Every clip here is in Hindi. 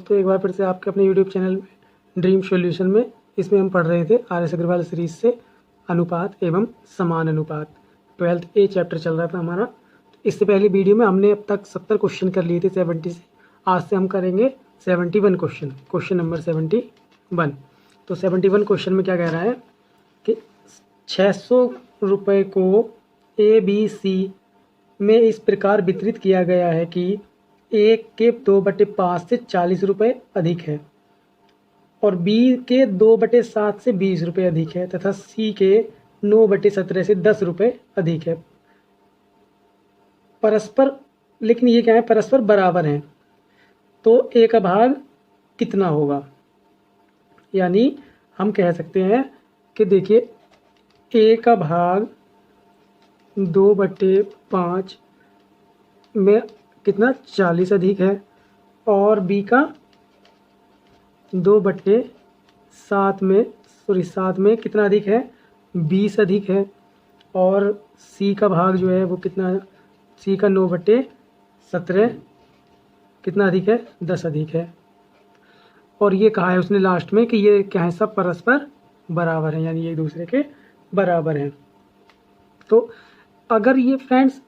दोस्तों, एक बार फिर से आपके अपने यूट्यूब चैनल ड्रीम सॉल्यूशन में इसमें हम पढ़ रहे थे आर.एस. अग्रवाल सीरीज से अनुपात एवं समान अनुपात। 12th ए चैप्टर चल रहा था हमारा। इससे पहले वीडियो में हमने अब तक 70 क्वेश्चन कर लिए थे 70 से। आज से हम करेंगे 71 क्वेश्चन नंबर 71। तो 71 क्वेश्चन में क्या कह रहा है कि 600 रुपये को ABC में इस प्रकार वितरित किया गया है कि ए के 2/5 से 40 रुपये अधिक है और बी के 2/7 से 20 रुपये अधिक है तथा सी के 9/17 से 10 रुपये अधिक है। परस्पर, लेकिन ये क्या है, परस्पर बराबर हैं, तो ए का भाग कितना होगा। यानी हम कह सकते हैं कि देखिए ए का भाग 2/5 में कितना 40 अधिक है और बी का 2/7 में कितना अधिक है 20 अधिक है और सी का भाग जो है वो कितना, सी का 9/17 कितना अधिक है 10 अधिक है। और ये कहा है उसने लास्ट में कि ये क्या है, सब परस्पर बराबर हैं, यानी एक दूसरे के बराबर हैं। तो अगर ये फ्रेंड्स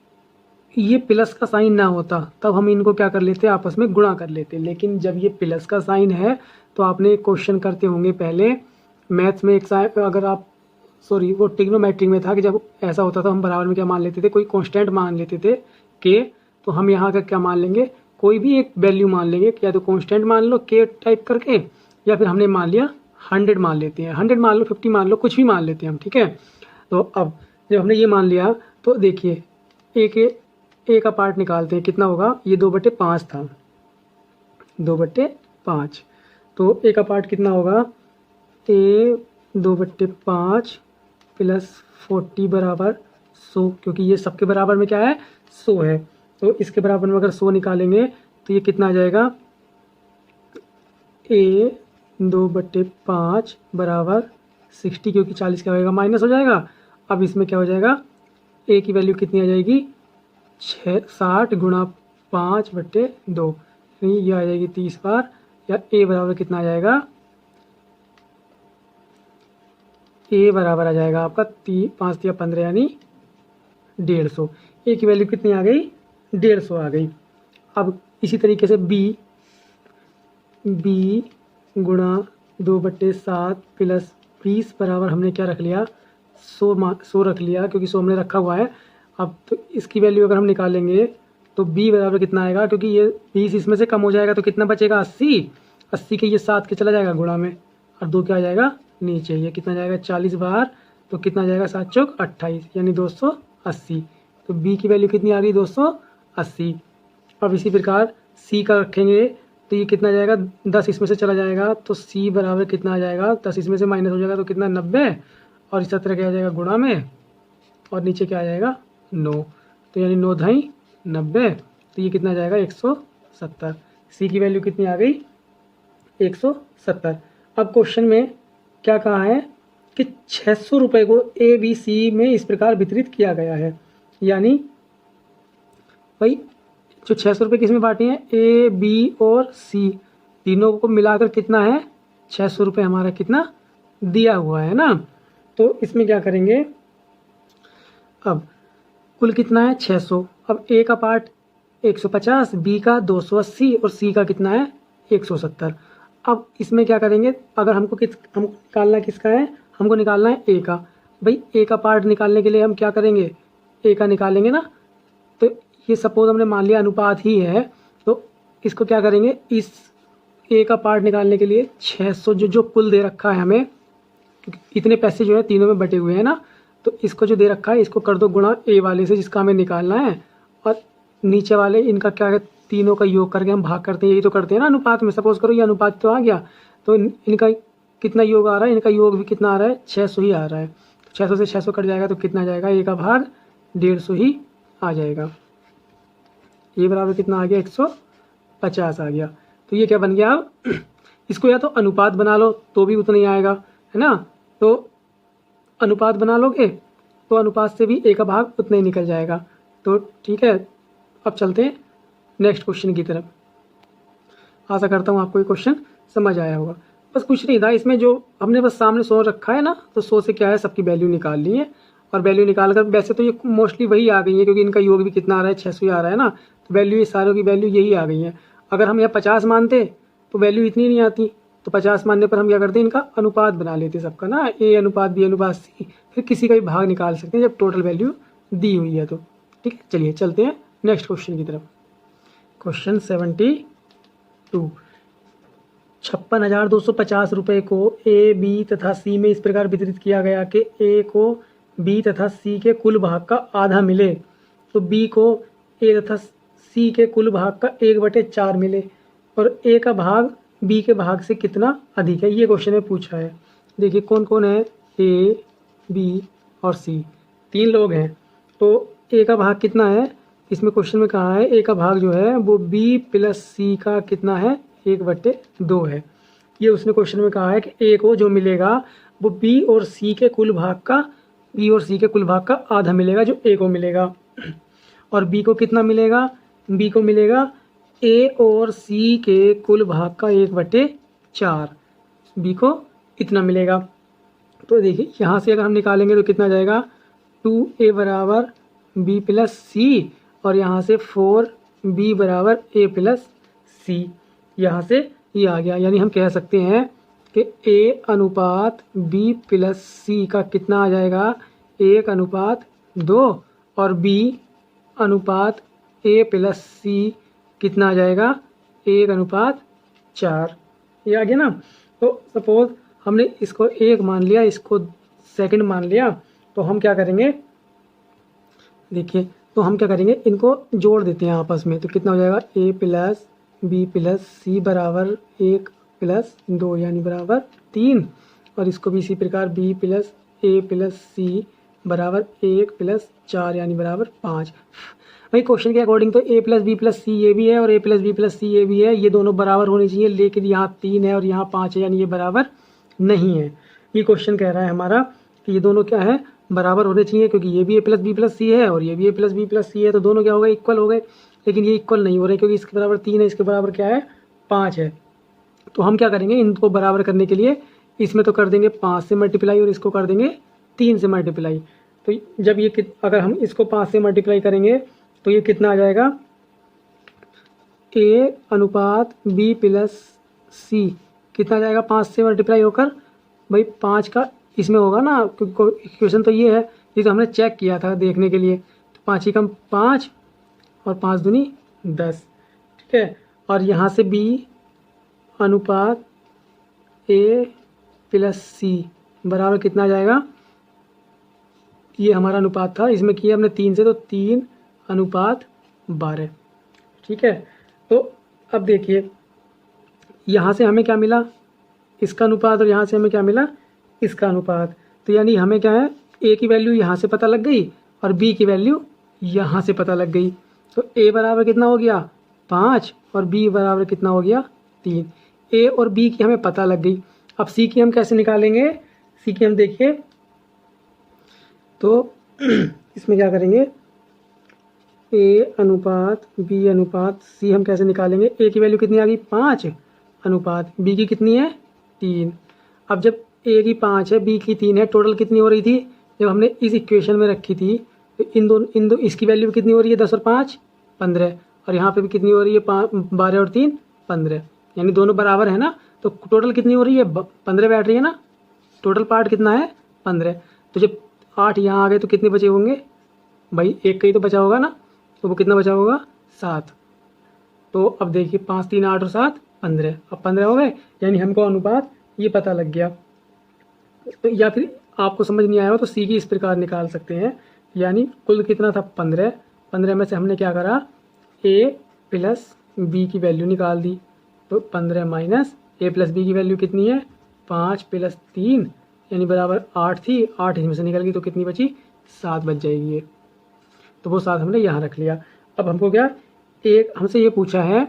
ये प्लस का साइन ना होता तब हम इनको क्या कर लेते, आपस में गुणा कर लेते। लेकिन जब ये प्लस का साइन है तो आपने एक क्वेश्चन करते होंगे पहले मैथ्स में, अगर आप वो ट्रिग्नोमेट्री में था कि जब ऐसा होता था हम बराबर में क्या मान लेते थे, कोई कांस्टेंट मान लेते थे के, तो हम यहाँ का क्या मान लेंगे, कोई भी एक वैल्यू मान लेंगे, या तो कांस्टेंट मान लो के टाइप करके, या फिर हमने मान लिया 100 मान लेते हैं, 100 मान लो 50 मान लो, कुछ भी मान लेते हैं हम, ठीक है। तो अब जब हमने ये मान लिया तो देखिए ए का पार्ट निकालते हैं, कितना होगा, ये 2/5 था, 2/5, तो ए का पार्ट कितना होगा, ए 2/5 प्लस 40 बराबर 100, क्योंकि ये सबके बराबर में क्या है 100 है, तो इसके बराबर में अगर 100 निकालेंगे तो ये कितना आ जाएगा, ए 2/5 बराबर 60, क्योंकि 40 क्या होएगा माइनस हो जाएगा। अब इसमें क्या हो जाएगा, ए की वैल्यू कितनी आ जाएगी 60 गुणा 5/2, ये आ जाएगी 30 बार, या ए बराबर कितना आ जाएगा, ए बराबर आ जाएगा आपका 5 या 15 यानी 150। ए की वैल्यू कितनी आ गई 150 आ गई। अब इसी तरीके से बी गुणा 2/7 प्लस 20 बराबर हमने क्या रख लिया 100 रख लिया, क्योंकि 100 हमने रखा हुआ है। अब तो इसकी वैल्यू अगर हम निकालेंगे तो b बराबर कितना आएगा, क्योंकि ये 20 इसमें से कम हो जाएगा तो कितना बचेगा 80 के ये 7 के चला जाएगा गुणा में, और 2 क्या आ जाएगा नीचे, ये कितना जाएगा 40 बार, तो कितना जाएगा 7 चौक 28 यानी 280। तो b की वैल्यू कितनी आ गई 280। अब इसी प्रकार c का रखेंगे तो ये कितना जाएगा 10 इसमें से चला जाएगा, तो c बराबर कितना आ जाएगा, 10 इसमें से माइनस हो जाएगा तो कितना 90, और इस तरह क्या आ जाएगा गुणा में, और नीचे क्या आ जाएगा 9, तो यानी 9 × 90, तो ये कितना जाएगा 170। सी की वैल्यू कितनी आ गई 170। अब क्वेश्चन में क्या कहा है कि 600 रुपये को ABC में इस प्रकार वितरित किया गया है, यानी भाई जो 600 रुपये किस में बांटे हैं, A, B और C तीनों को मिलाकर कितना है 600 रुपये हमारा कितना दिया हुआ है ना। तो इसमें क्या करेंगे, अब कुल कितना है 600, अब A का पार्ट 150, B का 280 और C का कितना है 170। अब इसमें क्या करेंगे, अगर हमको निकालना किसका है, हमको निकालना है A का। भाई A का पार्ट निकालने के लिए हम क्या करेंगे, A का निकालेंगे ना, तो ये सपोज हमने मान लिया अनुपात ही है, तो इसको क्या करेंगे, इस A का पार्ट निकालने के लिए 600 जो कुल दे रखा है हमें, क्योंकि इतने पैसे जो है तीनों में बटे हुए हैं ना, तो इसको जो दे रखा है इसको कर दो गुणा A वाले से जिसका हमें निकालना है, और नीचे वाले इनका क्या है तीनों का योग करके हम भाग करते हैं, यही तो करते हैं ना अनुपात में। सपोज करो ये अनुपात तो आ गया, तो इनका कितना योग आ रहा है, इनका योग भी कितना आ रहा है 600 ही आ रहा है, तो 600 से 600 कट जाएगा तो कितना आ जाएगा, A का भाग 150 ही आ जाएगा। ये बराबर कितना आ गया 150 आ गया। तो ये क्या बन गया, अब इसको या तो अनुपात बना लो तो भी उतना ही आएगा, है ना, तो अनुपात बना लोगे तो अनुपात से भी A का भाग उतना ही निकल जाएगा। तो ठीक है, अब चलते हैं नेक्स्ट क्वेश्चन की तरफ। आशा करता हूँ आपको ये क्वेश्चन समझ आया होगा। बस कुछ नहीं था इसमें, जो हमने बस सामने 100 रखा है ना, तो 100 से क्या है सबकी वैल्यू निकाल ली है, और वैल्यू निकाल कर वैसे तो ये मोस्टली वही आ गई है क्योंकि इनका योग भी कितना आ रहा है 600 ही आ रहा है ना, तो वैल्यू ये सारों की वैल्यू यही आ गई है। अगर हम यहाँ 50 मानते तो वैल्यू इतनी नहीं आती, तो 50 मानने पर हम क्या करते हैं, इनका अनुपात बना लेते सबका ना, A अनुपात B अनुपात C, फिर किसी का भी भाग निकाल सकते हैं जब टोटल वैल्यू दी हुई है तो। ठीक है, चलिए चलते हैं नेक्स्ट क्वेश्चन की तरफ। क्वेश्चन 72, 56,250 रुपये को A, B तथा C में इस प्रकार वितरित किया गया कि A को B तथा C के कुल भाग का आधा मिले, तो B को A तथा C के कुल भाग का 1/4 मिले, और A का भाग B के भाग से कितना अधिक है, ये क्वेश्चन में पूछा है। देखिए कौन कौन है, A, B और C, 3 लोग हैं, तो A का भाग कितना है, इसमें क्वेश्चन में कहा है A का भाग जो है वो B प्लस C का कितना है, 1/2 है। ये उसने क्वेश्चन में कहा है कि A को जो मिलेगा वो B और C के कुल भाग का आधा मिलेगा जो A को मिलेगा, और B को कितना मिलेगा, B को मिलेगा A और C के कुल भाग का 1/4, B को इतना मिलेगा। तो देखिए यहाँ से अगर हम निकालेंगे तो कितना जाएगा, 2A बराबर B प्लस C, और यहाँ से 4B बराबर A प्लस C, यहाँ से ये आ गया। यानी हम कह सकते हैं कि A अनुपात B प्लस C का कितना आ जाएगा, 1/2, और B अनुपात A प्लस C कितना आ जाएगा, 1/4। ये आ गया ना। तो सपोज हमने इसको 1 मान लिया, इसको सेकंड मान लिया, तो हम क्या करेंगे, देखिए तो हम क्या करेंगे, इनको जोड़ देते हैं आपस में, तो कितना हो जाएगा, A plus B plus C बराबर 1 प्लस 2 यानी बराबर 3, और इसको भी इसी प्रकार B plus A plus C बराबर 1 प्लस 4 यानी बराबर 5। भाई क्वेश्चन के अकॉर्डिंग तो A plus B plus C ये भी है और A plus B plus C ये भी है, ये दोनों बराबर होने चाहिए, लेकिन यहाँ 3 है और यहाँ 5 है, यानी ये बराबर नहीं है। ये क्वेश्चन कह रहा है हमारा कि ये दोनों क्या है, बराबर होने चाहिए, क्योंकि ये भी A plus B plus C है और ये भी A plus B plus C है, तो दोनों क्या हो गए, इक्वल हो गए। लेकिन ये इक्वल नहीं हो रहे क्योंकि इसके बराबर 3 है, इसके बराबर क्या है, 5 है। तो हम क्या करेंगे, इनको बराबर करने के लिए इसमें तो कर देंगे 5 से मल्टीप्लाई और इसको कर देंगे 3 से मल्टीप्लाई। तो जब ये अगर हम इसको 5 से मल्टीप्लाई करेंगे तो ये कितना आ जाएगा, A अनुपात B प्लस C कितना आ जाएगा, 5 से मल्टीप्लाई होकर, भाई 5 का इसमें होगा ना, क्योंकि इक्वेशन तो ये है, ये तो हमने चेक किया था देखने के लिए, तो 5 ही कम 5 और 5 दूनी 10, ठीक है। और यहाँ से B अनुपात A प्लस C बराबर कितना आ जाएगा, ये हमारा अनुपात था, इसमें किया हमने 3 से, तो 3/12, ठीक है। तो अब देखिए यहाँ से हमें क्या मिला, इसका अनुपात, और यहाँ से हमें क्या मिला, इसका अनुपात। तो यानी हमें क्या है, A की वैल्यू यहाँ से पता लग गई और B की वैल्यू यहाँ से पता लग गई। तो A बराबर कितना हो गया, 5, और B बराबर कितना हो गया, 3। A और B की हमें पता लग गई। अब C की हम कैसे निकालेंगे, C की हम देखिए तो इसमें क्या करेंगे, A अनुपात B अनुपात C हम कैसे निकालेंगे, A की वैल्यू कितनी आ गई, 5, अनुपात B की कितनी है, 3। अब जब A की 5 है, B की 3 है, टोटल कितनी हो रही थी, जब हमने इस इक्वेशन में रखी थी, तो इन दो इसकी वैल्यू कितनी हो रही है, 10 और 5 15, और यहाँ पे भी कितनी हो रही है, 12 और 3 15, यानी दोनों बराबर है ना। तो टोटल कितनी हो रही है, 15 बैठ रही है ना, टोटल पार्ट कितना है, 15। तो जब 8 यहाँ आ गए तो कितने बचे होंगे, भाई एक का ही तो बचा होगा ना, तो वो कितना बचा होगा, 7। तो अब देखिए 5 3 8 और 7 15, अब 15 हो गए, यानी हमको अनुपात ये पता लग गया। तो या फिर आपको समझ नहीं आया हो तो C की इस प्रकार निकाल सकते हैं, यानी कुल कितना था, 15, 15 में से हमने क्या करा, A प्लस B की वैल्यू निकाल दी, तो 15 माइनस A प्लस B की वैल्यू कितनी है, 5 प्लस 3 यानी बराबर 8 थी, 8 इसमें से निकल गई तो कितनी बची, 7 बच जाएगी ये, तो वो 7 हमने यहाँ रख लिया। अब हमको क्या, एक हमसे ये पूछा है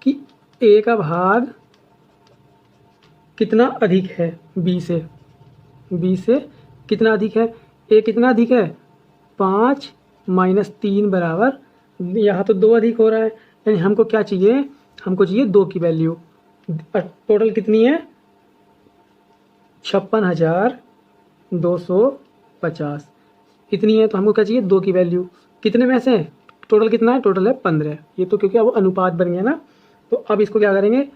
कि A का भाग कितना अधिक है B से कितना अधिक है, A कितना अधिक है, 5 माइनस 3 बराबर, यहाँ तो 2 अधिक हो रहा है, यानी हमको क्या चाहिए, हमको चाहिए 2 की वैल्यू। टोटल कितनी है? 56,250 इतनी है। तो हमको क्या चाहिए? 2 की वैल्यू। कितने में से? टोटल कितना है? टोटल है 15। ये तो क्योंकि अब अनुपात बन गया ना। तो अब इसको क्या करेंगे?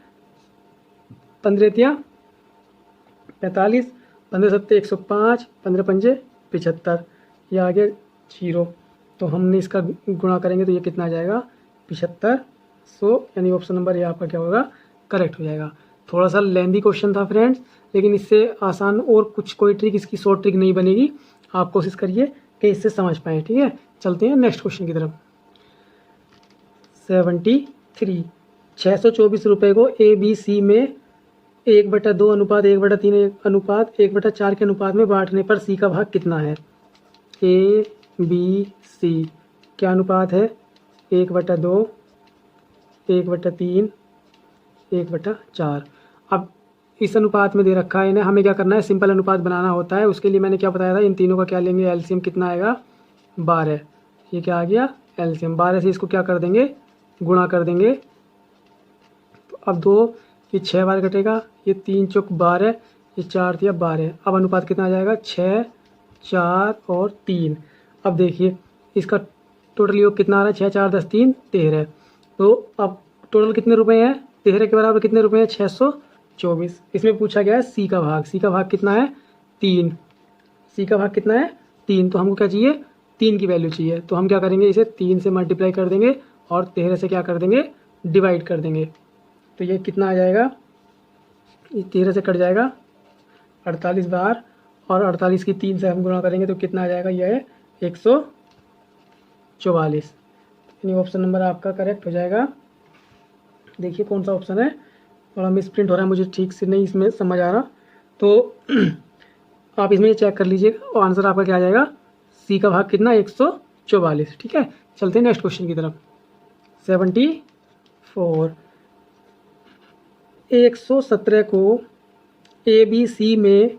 15 या 45, 15 सत्ते 105, 15 पंजे 75, ये आ गया 0। तो हमने इसका गुणा करेंगे तो ये कितना आ जाएगा? 7500, यानी ऑप्शन नंबर ये आपका क्या होगा? करेक्ट हो जाएगा। थोड़ा सा लेंदी क्वेश्चन था फ्रेंड्स, लेकिन इससे आसान और कुछ कोई ट्रिक, इसकी शॉर्ट ट्रिक नहीं बनेगी। आप कोशिश करिए कि इससे समझ पाएँ। ठीक है, चलते हैं नेक्स्ट क्वेश्चन की तरफ। 73, 624 रुपये को ABC में 1/2 अनुपात 1/3 अनुपात 1/4 के अनुपात में बांटने पर C का भाग कितना है? ABC क्या अनुपात है? 1/2, 1/3, 1/4। अब इस अनुपात में दे रखा है इन्हें, हमें क्या करना है? सिंपल अनुपात बनाना होता है। उसके लिए मैंने क्या बताया था? इन तीनों का क्या लेंगे? एलसीएम कितना आएगा? 12। ये क्या आ गया? एलसीएम। 12 से इसको क्या कर देंगे? गुणा कर देंगे। तो अब 2, ये 6 बार कटेगा, ये 3 चौक 12, ये 4 दिया 12। अब अनुपात कितना आ जाएगा? 6, 4 और 3। अब देखिए इसका टोटल योग कितना आ रहा है? 6, 4, 10, 3, 13। तो अब टोटल कितने रुपए हैं? 13 के बराबर कितने रुपए हैं? 624। इसमें पूछा गया है सी का भाग। सी का भाग कितना है? 3। सी का भाग कितना है? 3। तो हमको क्या चाहिए? 3 की वैल्यू चाहिए। तो हम क्या करेंगे? इसे 3 से मल्टीप्लाई कर देंगे और 13 से क्या कर देंगे? डिवाइड कर देंगे। तो ये कितना आ जाएगा? ये 13 से कट जाएगा 48 बार, और 48 की 3 से हम गुणा करेंगे तो कितना आ जाएगा? यह है 144। यानी ऑप्शन नंबर आपका करेक्ट हो जाएगा। देखिए कौन सा ऑप्शन है, थोड़ा मिस प्रिंट हो रहा है, मुझे ठीक से नहीं इसमें समझ आ रहा। तो आप इसमें चेक कर लीजिएगा और आंसर आपका क्या आ जाएगा? सी का भाग कितना? 144। ठीक है, चलते हैं नेक्स्ट क्वेश्चन की तरफ। 74, 117 को ABC में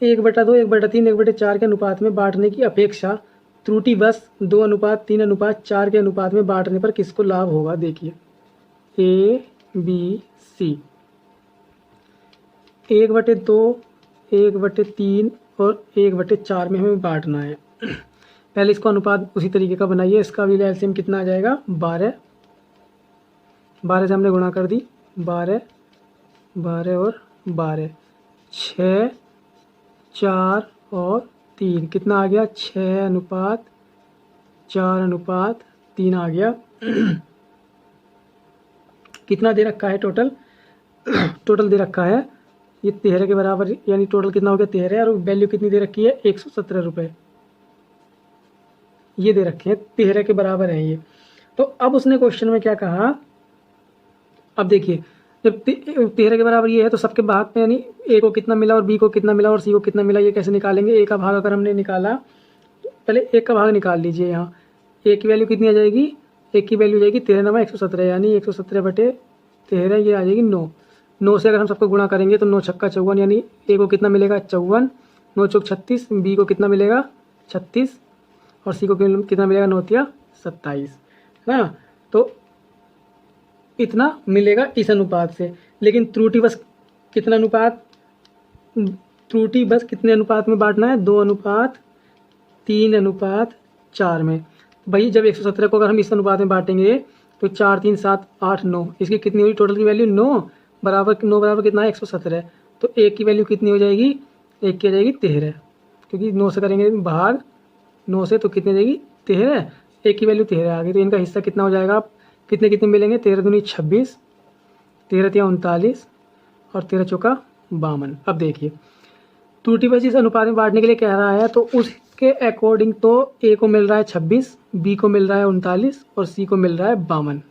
1/2, 1/3, 1/4 के अनुपात में बांटने की अपेक्षा त्रुटिवश 2:3:4 के अनुपात में बांटने पर किसको लाभ होगा? देखिए ABC 1/2, 1/3 और 1/4 में हमें बांटना है। पहले इसको अनुपात उसी तरीके का बनाइए। इसका भी एलसीएम कितना आ जाएगा? 12। 12 से हमने गुणा कर दी, 12, 12 और 12, 6, 4 और 3 कितना आ गया? 6:4:3 आ गया। कितना दे रखा है टोटल? टोटल दे रखा है ये 13 के बराबर, यानी टोटल कितना हो गया? 13। और वैल्यू कितनी दे रखी है? 117 रुपये ये दे रखे हैं, 13 के बराबर है ये। तो अब उसने क्वेश्चन में क्या कहा? अब देखिए जब 13 के बराबर ये है तो सबके भाग में, यानी ए को कितना मिला और बी को कितना मिला और सी को कितना मिला, ये कैसे निकालेंगे? ए का भाग अगर हमने निकाला, पहले ए का भाग निकाल लीजिए। यहाँ ए की वैल्यू कितनी आ जाएगी? ए की वैल्यू जाएगी 13 × 117, यानी 117/13 ये आ जाएगी 9। 9 से अगर हम सबको गुणा करेंगे तो 9 छक्का 54, यानी ए को कितना मिलेगा? 54, 9 चौक 36, बी को कितना मिलेगा? 36 और सी को कितना मिलेगा? 9 तिया 27 ना। तो इतना मिलेगा इस अनुपात से। लेकिन त्रुटि बस कितना अनुपात? त्रुटि बस कितने अनुपात में बांटना है? 2:3:4 में। भाई जब 117 को अगर हम इस अनुपात में बांटेंगे तो 4, 3, 7, 8, 9, इसकी कितनी हुई टोटल की वैल्यू? 9 बराबर कितना है? 117। तो एक की वैल्यू कितनी हो जाएगी? एक की हो जाएगी 13, क्योंकि 9 से करेंगे भाग 9 से तो कितनी जाएगी? 13। एक की वैल्यू 13 आ गई। तो इनका हिस्सा कितना हो जाएगा? कितने कितने मिलेंगे? 13 दूनी 26, 13 तिया 39 और 13 चौका 52। अब देखिए त्रुटि बस इस अनुपात में बांटने के लिए कह रहा है, तो उसके अकॉर्डिंग तो ए को मिल रहा है 26, बी को मिल रहा है 39 और सी को मिल रहा है 52।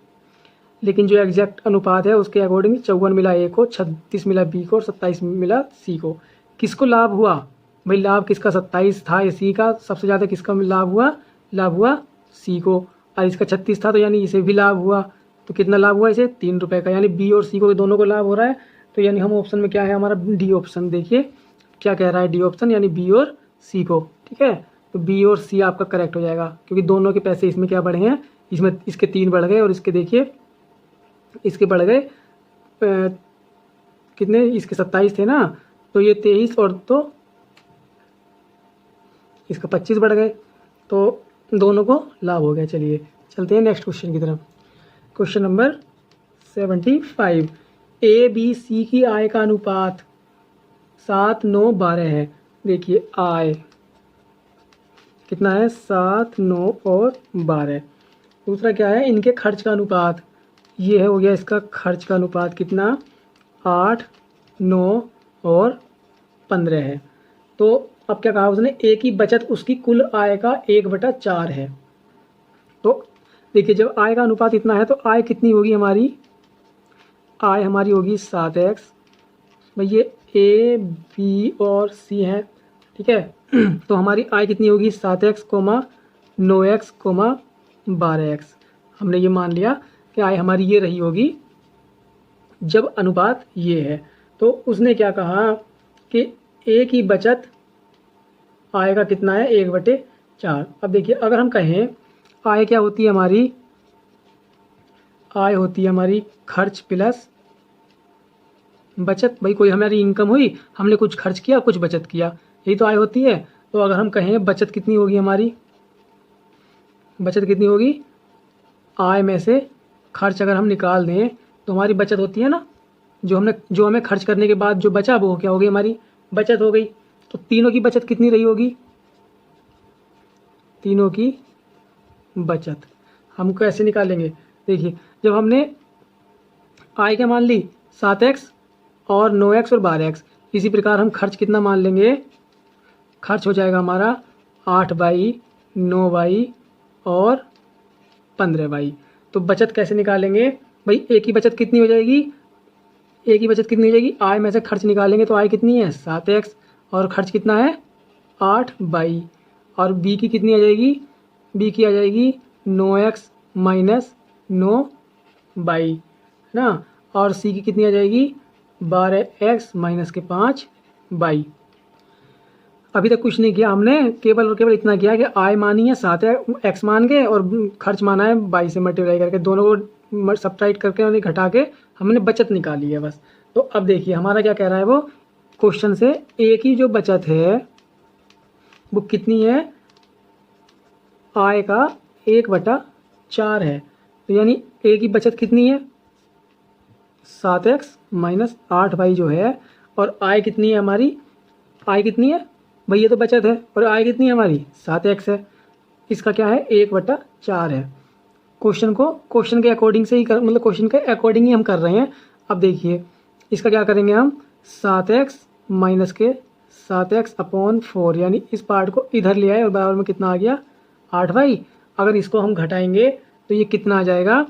लेकिन जो एग्जैक्ट अनुपात है उसके अकॉर्डिंग 54 मिला ए को, 36 मिला बी को और 27 मिला सी को। किसको लाभ हुआ? भाई लाभ किसका? 27 था सी का। सबसे ज़्यादा किसका लाभ हुआ? लाभ हुआ सी को। और इसका 36 था, तो यानी इसे भी लाभ हुआ। तो कितना लाभ हुआ इसे? 3 रुपये का, यानी बी और सी को दोनों को लाभ हो रहा है। तो यानी हम ऑप्शन में क्या है हमारा? D option. देखिए क्या कह रहा है डी ऑप्शन, यानी बी और सी को। ठीक है, तो बी और सी आपका करेक्ट हो जाएगा, क्योंकि दोनों के पैसे इसमें क्या बढ़े हैं? इसमें इसके 3 बढ़ गए और इसके देखिए इसके बढ़ गए कितने, इसके 27 थे ना, तो ये 23 और तो इसका 25 बढ़ गए, तो दोनों को लाभ हो गया। चलिए चलते हैं नेक्स्ट क्वेश्चन की तरफ। Question number 75, A B C की आय का अनुपात 7, 9, 12 है। देखिए आय कितना है, 7, 9 और 12। दूसरा क्या है, इनके खर्च का अनुपात, ये है हो गया इसका खर्च का अनुपात कितना, 8, 9 और 15 है। तो अब क्या कहा उसने, ए की बचत उसकी कुल आय का 1/4 है। तो देखिए जब आय का अनुपात इतना है तो आय कितनी होगी हमारी, आय हमारी होगी 7x। भाई ये ए बी और सी है, ठीक है। तो हमारी आय कितनी होगी 7x, 9x, 12x। हमने ये मान लिया कि आय हमारी ये रही होगी जब अनुपात ये है। तो उसने क्या कहा कि ए की बचत आय का कितना है, 1/4। अब देखिए अगर हम कहें आय क्या होती है हमारी, आय होती है हमारी खर्च प्लस बचत। भाई कोई हमारी इनकम हुई, हमने कुछ खर्च किया कुछ बचत किया, यही तो आय होती है। तो अगर हम कहें बचत कितनी होगी हमारी, बचत कितनी होगी, आय में से खर्च अगर हम निकाल दें तो हमारी बचत होती है ना, जो हमें खर्च करने के बाद जो बचा वो क्या होगी, हमारी बचत हो गई। तो तीनों की बचत कितनी रही होगी, तीनों की बचत हम कैसे निकालेंगे। देखिए जब हमने आय क्या मान ली 7x और 9x और 12x, इसी प्रकार हम खर्च कितना मान लेंगे, खर्च हो जाएगा हमारा 8y, 9y और 15y। तो बचत कैसे निकालेंगे भाई, ए की बचत कितनी हो जाएगी, ए की बचत कितनी हो जाएगी, आय में से खर्च निकालेंगे तो आय कितनी है 7x और खर्च कितना है 8y, और बी की कितनी आ जाएगी, बी की आ जाएगी 9x माइनस 9y ना, और सी की कितनी आ जाएगी 12x माइनस के 5y। अभी तक कुछ नहीं किया हमने, केवल और केवल इतना किया कि आय मानी है 7x मान के और खर्च माना है y से मल्टीप्लाई करके, दोनों को सब्ट्रैक्ट करके और घटा के हमने बचत निकाली है बस। तो अब देखिए हमारा क्या कह रहा है वो क्वेश्चन से, ए की जो बचत है वो कितनी है, आय का 1/4 है। तो यानी ए की बचत कितनी है 7x माइनस 8y जो है, और आय कितनी है हमारी, आय कितनी है भाई, ये तो बचत है, और आय कितनी है हमारी 7x है, इसका क्या है 1/4 है। क्वेश्चन के अकॉर्डिंग से ही मतलब क्वेश्चन के अकॉर्डिंग ही हम कर रहे हैं। अब देखिए इसका क्या करेंगे हम, 7x माइनस के 7x अपॉन 4, यानी इस पार्ट को इधर ले आए और बराबर में कितना आ गया 8y। अगर इसको हम घटाएंगे तो ये कितना आ जाएगा,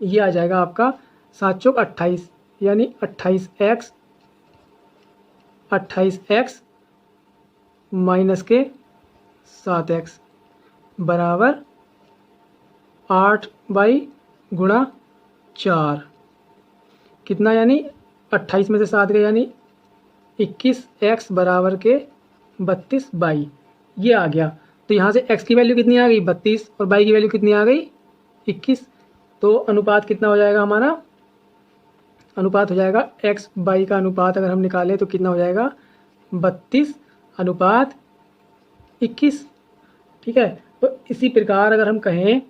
ये आ जाएगा आपका 7 चौक 28, यानी 28x माइनस के 7x बराबर 8y गुणा 4, कितना, यानी 28 में से 7 गए यानी 21x बराबर के 32y, ये आ गया। तो यहाँ से x की वैल्यू कितनी आ गई 32 और y की वैल्यू कितनी आ गई 21। तो अनुपात कितना हो जाएगा हमारा, अनुपात हो जाएगा x y का अनुपात अगर हम निकालें तो कितना हो जाएगा 32:21, ठीक है। तो इसी प्रकार अगर हम कहें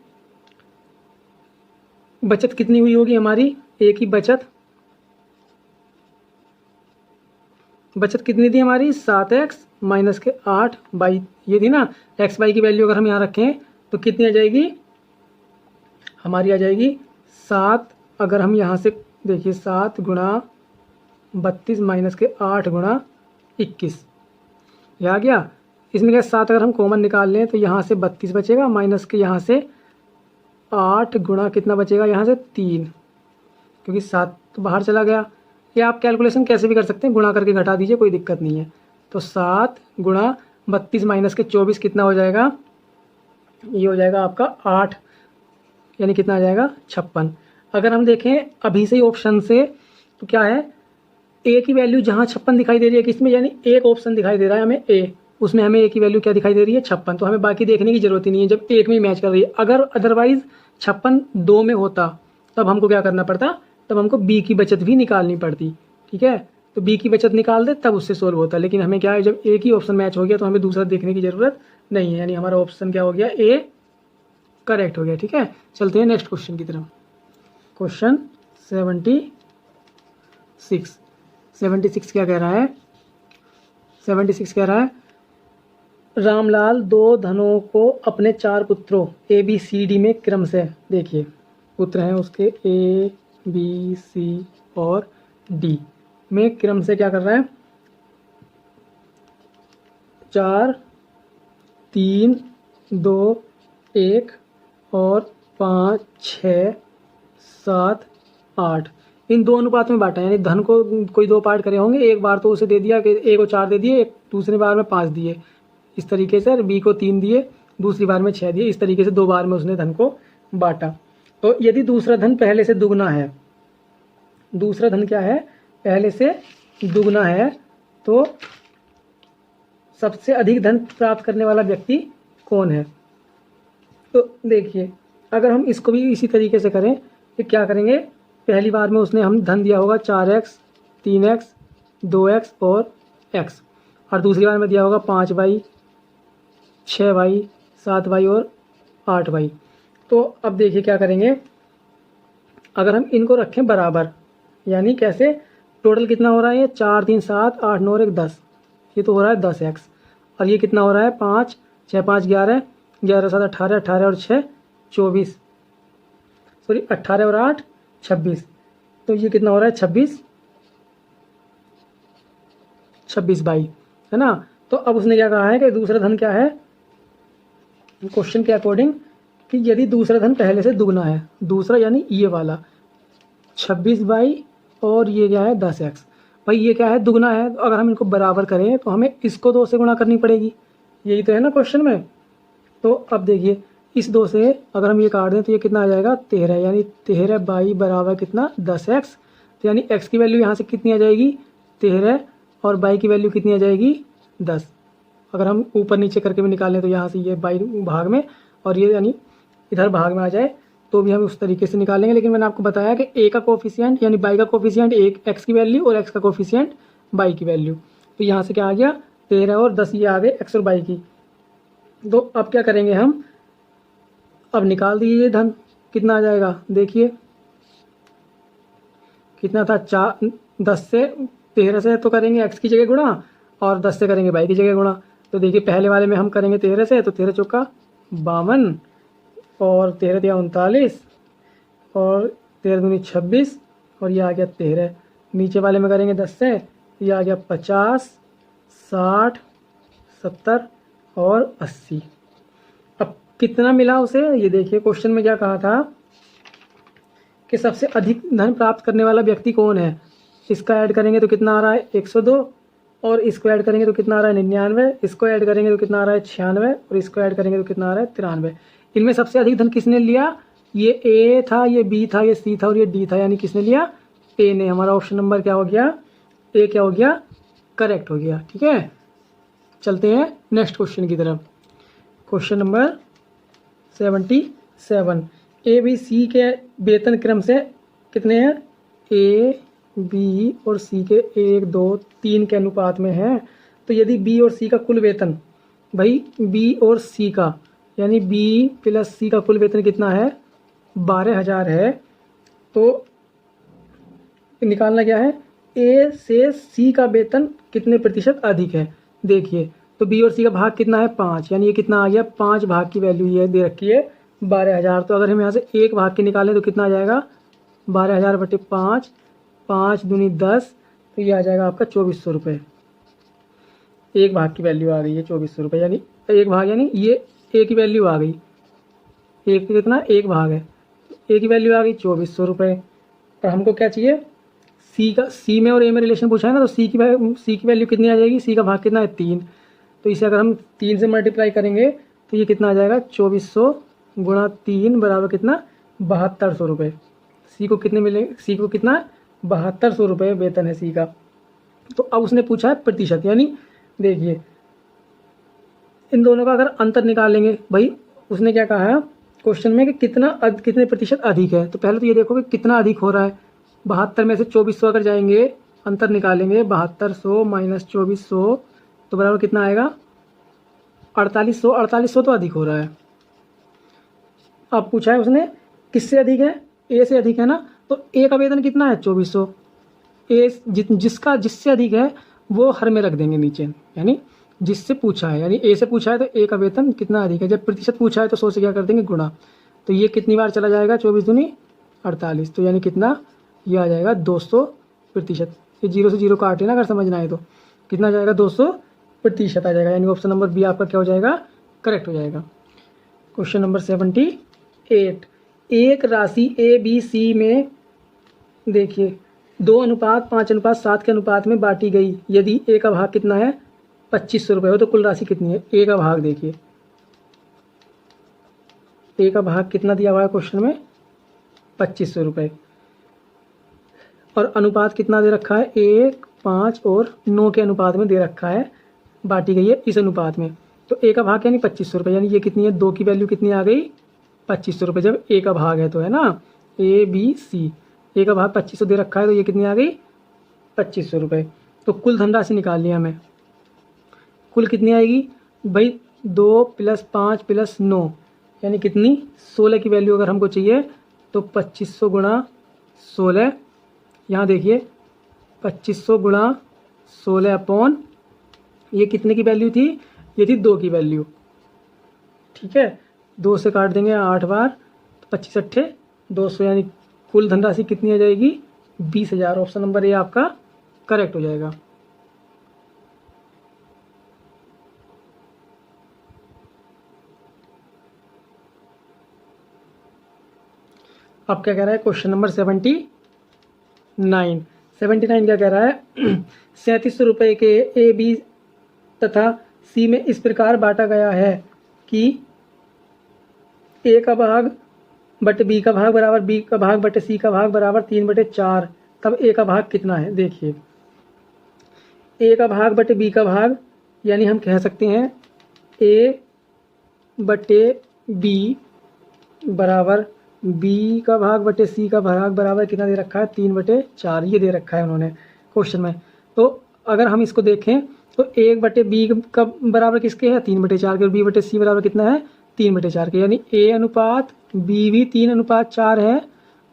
बचत कितनी हुई होगी हमारी, ए की बचत कितनी थी हमारी 7x माइनस के 8y, ये थी ना। x y की वैल्यू अगर हम यहाँ रखें तो कितनी आ जाएगी हमारी, आ जाएगी 7, अगर हम यहाँ से देखिए 7 गुणा 32 माइनस के 8 गुणा 21, यह आ गया। इसमें क्या 7 अगर हम कॉमन निकाल लें तो यहाँ से 32 बचेगा, माइनस के यहाँ से 8 गुणा कितना बचेगा यहाँ से 3, क्योंकि 7 तो बाहर चला गया। या आप कैलकुलेशन कैसे भी कर सकते हैं, गुणा करके घटा दीजिए, कोई दिक्कत नहीं है। तो 7 गुणा 32 माइनस के 24 कितना हो जाएगा, ये हो जाएगा आपका 8, यानी कितना आ जाएगा 56। अगर हम देखें अभी से ही ऑप्शन से तो क्या है, ए की वैल्यू जहाँ 56 दिखाई दे रही है किसमें, यानी एक ऑप्शन दिखाई दे रहा है हमें ए, उसमें हमें ए की वैल्यू क्या दिखाई दे रही है 56, तो हमें बाकी देखने की जरूरत ही नहीं है जब एक में ही मैच कर रही है। अगर अदरवाइज 56 2 में होता तब हमको क्या करना पड़ता, तब हमको बी की बचत भी निकालनी पड़ती। ठीक है, तो बी की बचत निकाल दे तब उससे सोल्व होता। लेकिन हमें क्या है, जब एक ही ऑप्शन मैच हो गया तो हमें दूसरा देखने की ज़रूरत नहीं है, यानी हमारा ऑप्शन क्या हो गया, ए करेक्ट हो गया। ठीक है, चलते हैं नेक्स्ट क्वेश्चन की तरफ। क्वेश्चन 76 क्या कह रहा है, 76 कह रहा है रामलाल दो धनों को अपने 4 पुत्रों ए बी सी डी में क्रम से, देखिए पुत्र हैं उसके ए बी सी और डी में क्रम से क्या कर रहा है, 4 3 2 1 और 5 6 7 8 इन दो अनुपात में बांटा, यानी धन को कोई 2 पार्ट करे होंगे, एक बार तो उसे दे दिया कि ए को 4 दे दिए, एक दूसरे बार में 5 दिए, इस तरीके से बी को 3 दिए, दूसरी बार में 6 दिए, इस तरीके से 2 बार में उसने धन को बांटा। तो यदि दूसरा धन पहले से दुगना है, दूसरा धन क्या है, पहले से दुगना है, तो सबसे अधिक धन प्राप्त करने वाला व्यक्ति कौन है। तो देखिए अगर हम इसको भी इसी तरीके से करें तो क्या करेंगे, पहली बार में उसने हम धन दिया होगा 4x 3x 2x और x, और दूसरी बार में दिया होगा 5y 6y 7y और 8y। तो अब देखिए क्या करेंगे, अगर हम इनको रखें बराबर, यानी कैसे, टोटल कितना हो रहा है, ये 4 3 7 8 9 और 1 10, ये तो हो रहा है 10x, और ये कितना हो रहा है 5 6 5 11 11 7 18 18 और 6 24, सॉरी 18 और 8 26, तो ये कितना हो रहा है 26 बाई, है ना। तो अब उसने क्या कहा है कि दूसरा धन क्या है, क्वेश्चन के अकॉर्डिंग, कि यदि दूसरा धन पहले से दुगना है, दूसरा यानी ये वाला 26 बाई और ये क्या है 10x, भाई ये क्या है दुगना है, तो अगर हम इनको बराबर करें तो हमें इसको 2 से गुणा करनी पड़ेगी, यही तो है ना क्वेश्चन में। तो अब देखिए इस 2 से अगर हम ये काट दें तो ये कितना आ जाएगा 13, यानी 13 बाई बराबर कितना 10x, तो यानी x की वैल्यू यहाँ से कितनी आ जाएगी 13 और बाई की वैल्यू कितनी आ जाएगी 10। अगर हम ऊपर नीचे करके भी निकालें तो यहाँ से ये बाई भाग में और ये यानी इधर भाग में आ जाए तो भी हम उस तरीके से निकालेंगे। लेकिन मैंने आपको बताया कि ए का कोफिशिएंट यानी बाई का कोफिशिएंट एक एक्स की वैल्यू और एक्स का कोफिशिएंट बाई की वैल्यू, तो यहाँ से क्या आ गया 13 और 10 ये आ गए एक्स और बाई की। तो अब क्या करेंगे हम, अब निकाल दीजिए धन, कितना आ जाएगा देखिए, कितना था 10 से 13 से तो करेंगे एक्स की जगह गुणा और 10 से करेंगे बाई की जगह गुणा। तो देखिए पहले वाले में हम करेंगे 13 से, तो 13 चौका 52 और 13 दिया 39 और 13 दूनी 26 और ये आ गया 13। नीचे वाले में करेंगे 10 से, ये आ गया 50 60 70 और 80। अब कितना मिला उसे, ये देखिए क्वेश्चन में क्या कहा था कि सबसे अधिक धन प्राप्त करने वाला व्यक्ति कौन है। इसका ऐड करेंगे तो कितना आ रहा है 102 और इसको ऐड करेंगे तो कितना आ रहा है 99, इसको ऐड करेंगे तो कितना आ रहा है 96 और इसको ऐड करेंगे तो कितना आ रहा है 93। इनमें सबसे अधिक धन किसने लिया, ये ए था, ये बी था, ये सी था और ये डी था, यानी किसने लिया ए ने। हमारा ऑप्शन नंबर क्या हो गया, ए क्या हो गया, करेक्ट हो गया। ठीक है, चलते हैं नेक्स्ट क्वेश्चन की तरफ। Question number 77, A B C के वेतन क्रम से कितने हैं, ए बी और सी के 1 2 3 के अनुपात में हैं। तो यदि बी और सी का कुल वेतन, भाई बी और सी का यानी बी प्लस सी का कुल वेतन कितना है 12,000 है, तो निकालना क्या है, ए से सी का वेतन कितने प्रतिशत अधिक है। देखिए तो बी और सी का भाग कितना है 5, यानी ये कितना आ गया 5 भाग की वैल्यू ये दे रखी है 12,000। तो अगर हम यहाँ से एक भाग के निकालें तो कितना आ जाएगा 12,000 बटे 5, 5 दूनी 10, तो ये आ जाएगा आपका 2400 रुपये। एक भाग की वैल्यू आ गई है 2400 रुपये, यानी एक भाग यानी ये ए की वैल्यू आ गई, एक कितना एक भाग है, ए की वैल्यू आ गई 2400 रुपये। और हमको क्या चाहिए, सी का, सी में और ए में रिलेशन पूछा है ना, तो सी की वैल्यू कितनी आ जाएगी, सी का भाग कितना है 3, तो इसे अगर हम 3 से मल्टीप्लाई करेंगे तो ये कितना आ जाएगा 2400 गुणा 3 बराबर कितना 7200 रुपये। सी को कितने मिले, सी को कितना 7200 रुपये वेतन है सी का। तो अब उसने पूछा है प्रतिशत, यानी देखिए इन दोनों का अगर अंतर निकालेंगे, भाई उसने क्या कहा है क्वेश्चन में कि कितने प्रतिशत अधिक है। तो पहले तो ये देखो कि कितना अधिक हो रहा है। 72 में से 2400 अगर जाएंगे, अंतर निकालेंगे, 7200 माइनस 2400 तो बराबर कितना आएगा 4800। 4800 तो अधिक हो रहा है। अब पूछा है उसने किससे अधिक है, ए से अधिक है ना, तो ए का वेतन कितना है 2400। ए जिससे अधिक है वो हर में रख देंगे नीचे, यानी जिससे पूछा है, यानी ए से पूछा है तो ए का वेतन कितना अधिक है। जब प्रतिशत पूछा है तो 100 से क्या कर देंगे गुणा। तो ये कितनी बार चला जाएगा 24 दूनी 48, तो यानी कितना ये आ जाएगा 200%। ये 0 से 0 काटे ना अगर समझना है तो कितना जाएगा 200% आ जाएगा, यानी ऑप्शन नंबर बी आपका क्या हो जाएगा करेक्ट हो जाएगा। क्वेश्चन नंबर 78, एक राशि ए बी सी में देखिए 2:5:7 के अनुपात में बांटी गई। यदि ए का भाग कितना है 2500 रुपये हो तो कुल राशि कितनी है। ए का भाग देखिए, ए का भाग कितना दिया हुआ है क्वेश्चन में 2500 रुपये, और अनुपात कितना दे रखा है 1, 5 और 9 के अनुपात में दे रखा है, बांटी गई है इस अनुपात में। तो ए का भाग यानी 2500 रुपये, यानी ये कितनी है 2 की वैल्यू कितनी आ गई 2500 रुपये जब ए का भाग है तो, है ना। ए बी सी, ए का भाग 2500 दे रखा है तो ये कितनी आ गई 2500 रुपये। तो कुल धनराशि निकाल लिया मैं, कुल कितनी आएगी भाई 2 + 5 + 9 यानी कितनी 16 की वैल्यू अगर हमको चाहिए तो 2500 गुणा 16, यहाँ देखिए 2500 गुणा 16 अपॉन ये कितने की वैल्यू थी, ये थी 2 की वैल्यू, ठीक है। 2 से काट देंगे 8 बार तो 25 × 8 200, यानी कुल धनराशि कितनी आ जाएगी 20,000। ऑप्शन नंबर ए आपका करेक्ट हो जाएगा। अब क्या कह रहा है क्वेश्चन नंबर 79 क्या कह रहा है 3700 रुपये के ए बी तथा सी में इस प्रकार बांटा गया है कि ए का भाग बटे बी का भाग बराबर बी का भाग बटे सी का भाग बराबर 3/4। तब ए का भाग कितना है। देखिए ए का भाग बटे बी का भाग, यानी हम कह सकते हैं ए बटे बी बराबर बी का भाग बटे सी का भाग बराबर कितना दे रखा है 3/4, ये दे रखा है उन्होंने क्वेश्चन में। तो अगर हम इसको देखें तो 1/b का बराबर किसके है 3/4 के, और b बटे सी बराबर कितना है 3/4 के, यानी a अनुपात b भी 3:4 है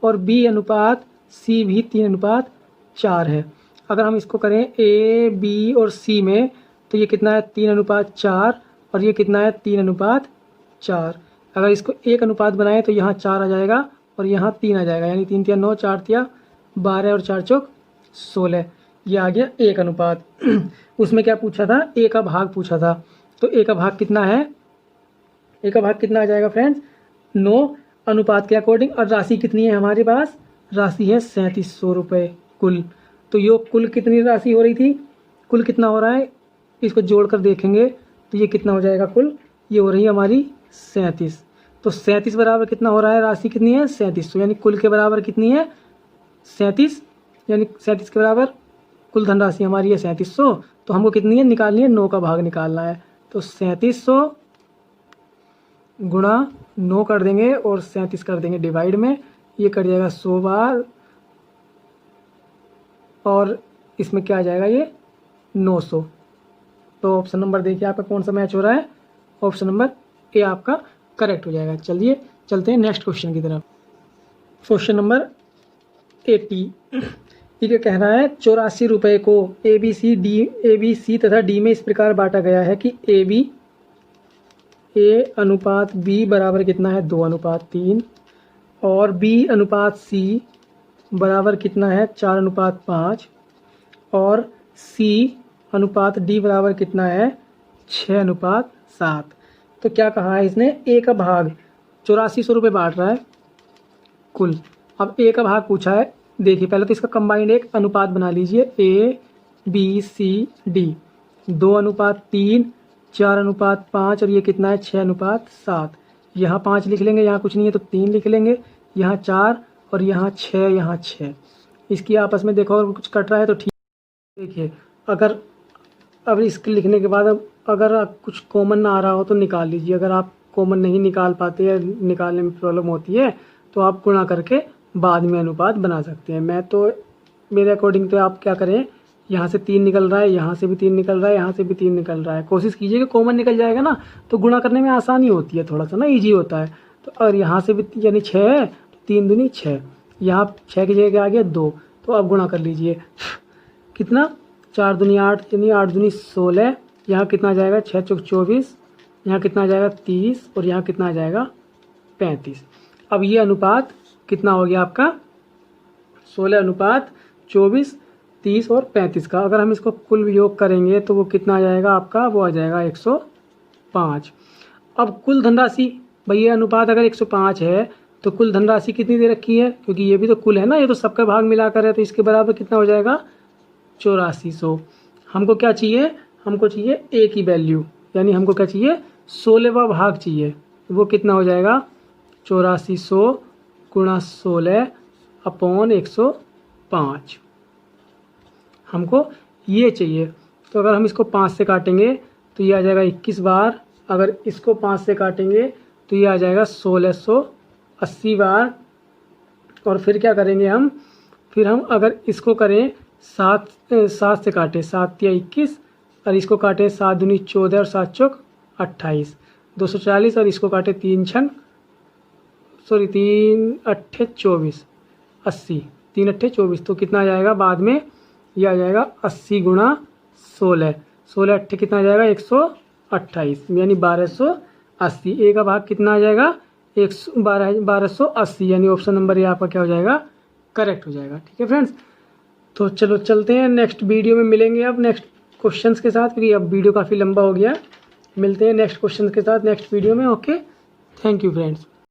और b अनुपात c भी 3:4 है। अगर हम इसको करें a b और c में तो ये कितना है 3:4 और ये कितना है 3:4। अगर इसको 1 अनुपात बनाएं तो यहाँ 4 आ जाएगा और यहाँ 3 आ जाएगा, यानी 3 × 9 4 × 12 और 4 × 16, ये आ गया 1 अनुपात। उसमें क्या पूछा था ए का भाग पूछा था, तो ए का भाग कितना है, ए का भाग कितना आ जाएगा फ्रेंड्स 9 अनुपात के अकॉर्डिंग। और राशि कितनी है हमारे पास, राशि है 3700 रुपये कुल। तो ये कुल कितनी राशि हो रही थी, कुल कितना हो रहा है, इसको जोड़कर देखेंगे तो ये कितना हो जाएगा कुल, ये हो रही है हमारी 37। तो 37 बराबर कितना हो रहा है, राशि कितनी है 3700, यानी कुल के बराबर कितनी है 37, यानी 37 के बराबर कुल धनराशि हमारी है 3700। तो हमको कितनी है निकालनी है 9 का भाग निकालना है। तो 3700 गुणा 9 कर देंगे और 37 कर देंगे डिवाइड में, ये कट जाएगा 100 बार और इसमें क्या आ जाएगा ये 900। तो ऑप्शन नंबर देखिए आपका कौन सा मैच हो रहा है, ऑप्शन नंबर ए आपका करेक्ट हो जाएगा। चलिए चलते हैं नेक्स्ट क्वेश्चन की तरफ। क्वेश्चन नंबर 80 ये कह रहा है 84 रुपये को ए बी सी तथा डी में इस प्रकार बांटा गया है कि ए अनुपात बी बराबर कितना है 2:3 और बी अनुपात सी बराबर कितना है 4:5 और सी अनुपात डी बराबर कितना है 6:7। तो क्या कहा है इसने, ए का भाग 8400 रुपये बांट रहा है कुल। अब ए का भाग पूछा है, देखिए पहले तो इसका कंबाइंड एक अनुपात बना लीजिए, ए बी सी डी 2:3 4:5 और ये कितना है 6:7। यहाँ 5 लिख लेंगे, यहाँ कुछ नहीं है तो 3 लिख लेंगे, यहाँ 4 और यहाँ 6, यहाँ 6। इसकी आपस में देखो अगर कुछ कट रहा है तो ठीक। देखिए अगर अब इसके लिखने के बाद अब अगर आप कुछ कॉमन ना आ रहा हो तो निकाल लीजिए, अगर आप कॉमन नहीं निकाल पाते या निकालने में प्रॉब्लम होती है तो आप गुणा करके बाद में अनुपात बना सकते हैं। मैं तो मेरे अकॉर्डिंग तो आप क्या करें, यहाँ से 3 निकल रहा है, यहाँ से भी 3 निकल रहा है, यहाँ से भी 3 निकल रहा है, कोशिश कीजिए कि कॉमन निकल जाएगा ना तो गुणा करने में आसानी होती है, थोड़ा सा ना ईजी होता है। तो और यहाँ से भी यानी 6 है तो 3 दूनी 6, यहाँ 6 की जगह क्या आ गया 2, तो अब गुणा कर लीजिए कितना 4 दूनी 8 यानी 8 दूनी 16, यहाँ कितना आ जाएगा 6 चौक 24, यहाँ कितना आ जाएगा 30 और यहाँ कितना आ जाएगा 35। अब ये अनुपात कितना हो गया आपका 16 अनुपात 24, 30 और 35 का। अगर हम इसको कुल योग करेंगे तो वो कितना आ जाएगा आपका, वो आ जाएगा 105। अब कुल धनराशि भैया अनुपात अगर 105 है तो कुल धनराशि कितनी दे रखी है, क्योंकि ये भी तो कुल है ना, ये तो सबका भाग मिलाकर है, तो इसके बराबर कितना हो जाएगा 8400। हमको क्या चाहिए, हमको चाहिए ए की वैल्यू, यानी हमको क्या चाहिए 16वां भाग चाहिए। वो कितना हो जाएगा 8400 गुणा 16 अपॉन 105, हमको ये चाहिए। तो अगर हम इसको 5 से काटेंगे तो ये आ जाएगा 21 बार, अगर इसको 5 से काटेंगे तो ये आ जाएगा 1680 बार। और फिर क्या करेंगे हम, फिर हम अगर इसको करें 7 से काटें, 7 या 21, और इसको काटें 7 दूनी 14 और 7 चौक 28, 240, और इसको काटें 3 अट्ठे 24, 80, 3 अट्ठे 24, तो कितना आ जाएगा बाद में, ये आ जाएगा 80 गुणा 16, 16 अट्ठे कितना आ जाएगा 128 यानी 1280। ए का भाग कितना आ जाएगा 1280, यानी ऑप्शन नंबर ये आपका क्या हो जाएगा करेक्ट हो जाएगा। ठीक है फ्रेंड्स, तो चलो चलते हैं नेक्स्ट वीडियो में मिलेंगे अब नेक्स्ट क्वेश्चंस के साथ, क्योंकि अब वीडियो काफ़ी लंबा हो गया। मिलते हैं नेक्स्ट क्वेश्चन के साथ नेक्स्ट वीडियो में। Okay, thank you friends.